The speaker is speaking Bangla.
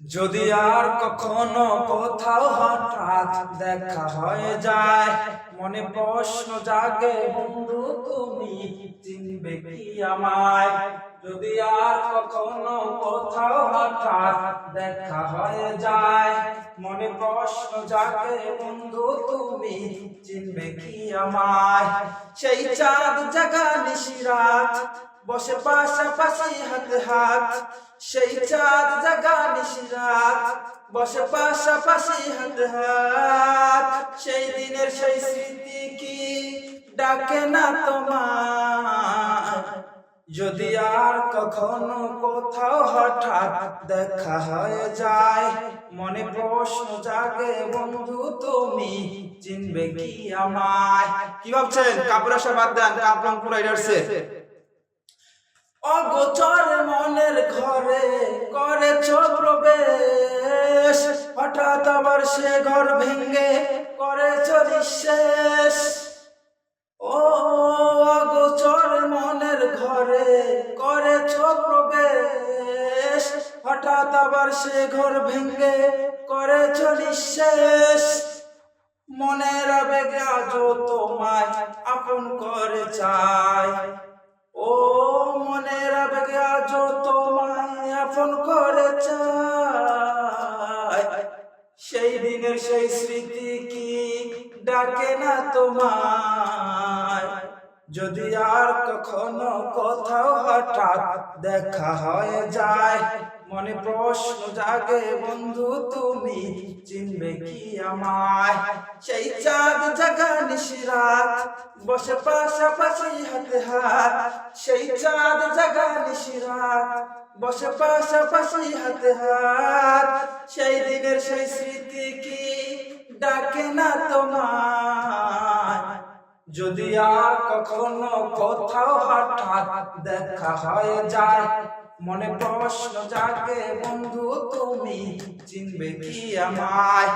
যদি আর কখনো কোথাও হঠাৎ দেখা হয়ে যায়, মনে প্রশ্ন জাগে, বন্ধু তুমি চিনবে কি আমায়? যদি আর কখনো কোথাও হঠাৎ দেখা হয়ে যায়, মনে প্রশ্ন জাগে, বন্ধু তুমি চিনবে কি আমায়? সেই চাঁদ জাগা নিশিরাত বসে পাশাপাশি হাতে হাত, সেই চাঁদ জাগা নিশিরাত বসে পাশাপাশি হাতে হাত, সেই দিনের সেই স্মৃতি কি ডাকে না তোমার? যদি আর কখনো কোথাও হঠাৎ দেখা হয়ে যায়, মনে প্রশ্ন জাগে, বন্ধু তুমি চিনবে কি আমায়? কি ভাবছেন? কাপড় আসা বাদ দেন, কাপড় পুরো এসে অগোচর মনের ঘরে করেছ প্রবেশ, হঠাৎ আবার সে ঘর ভেঙে করেছ নিঃশেষ। ও অগোচর মনের ঘরে করেছ প্রবেশ, হঠাৎ আবার সে ঘর ভেঙে করেছ নিঃশেষ। মনের আবেগে আজও তোমায় আপন করে চাই, ও মনের আবেগে আজও তোমায় আপন করে চাই। সেই দিনের সেই স্মৃতি কি ডাকে না তোমায়? যদি আর কখনো কোথাও হঠাৎ দেখা হয়ে যায়, মনে প্রশ্ন জাগে, বন্ধু তুমি চিনবে কি আমায়? সেই চাঁদ জাগা নিশিরাত বসে পাশাপাশি হাতে হাত, সেই চাঁদ জাগা নিশিরাত বসে পাশাপাশি হাতে হাত, সেই দিনের সেই স্মৃতি কি ডাকে না তোমায়? যদি আর কখনো কোথাও হঠাৎ দেখা হয়ে যায়, মনে প্রশ্ন জাগে, বন্ধু তুমি চিনবে কি আমায়?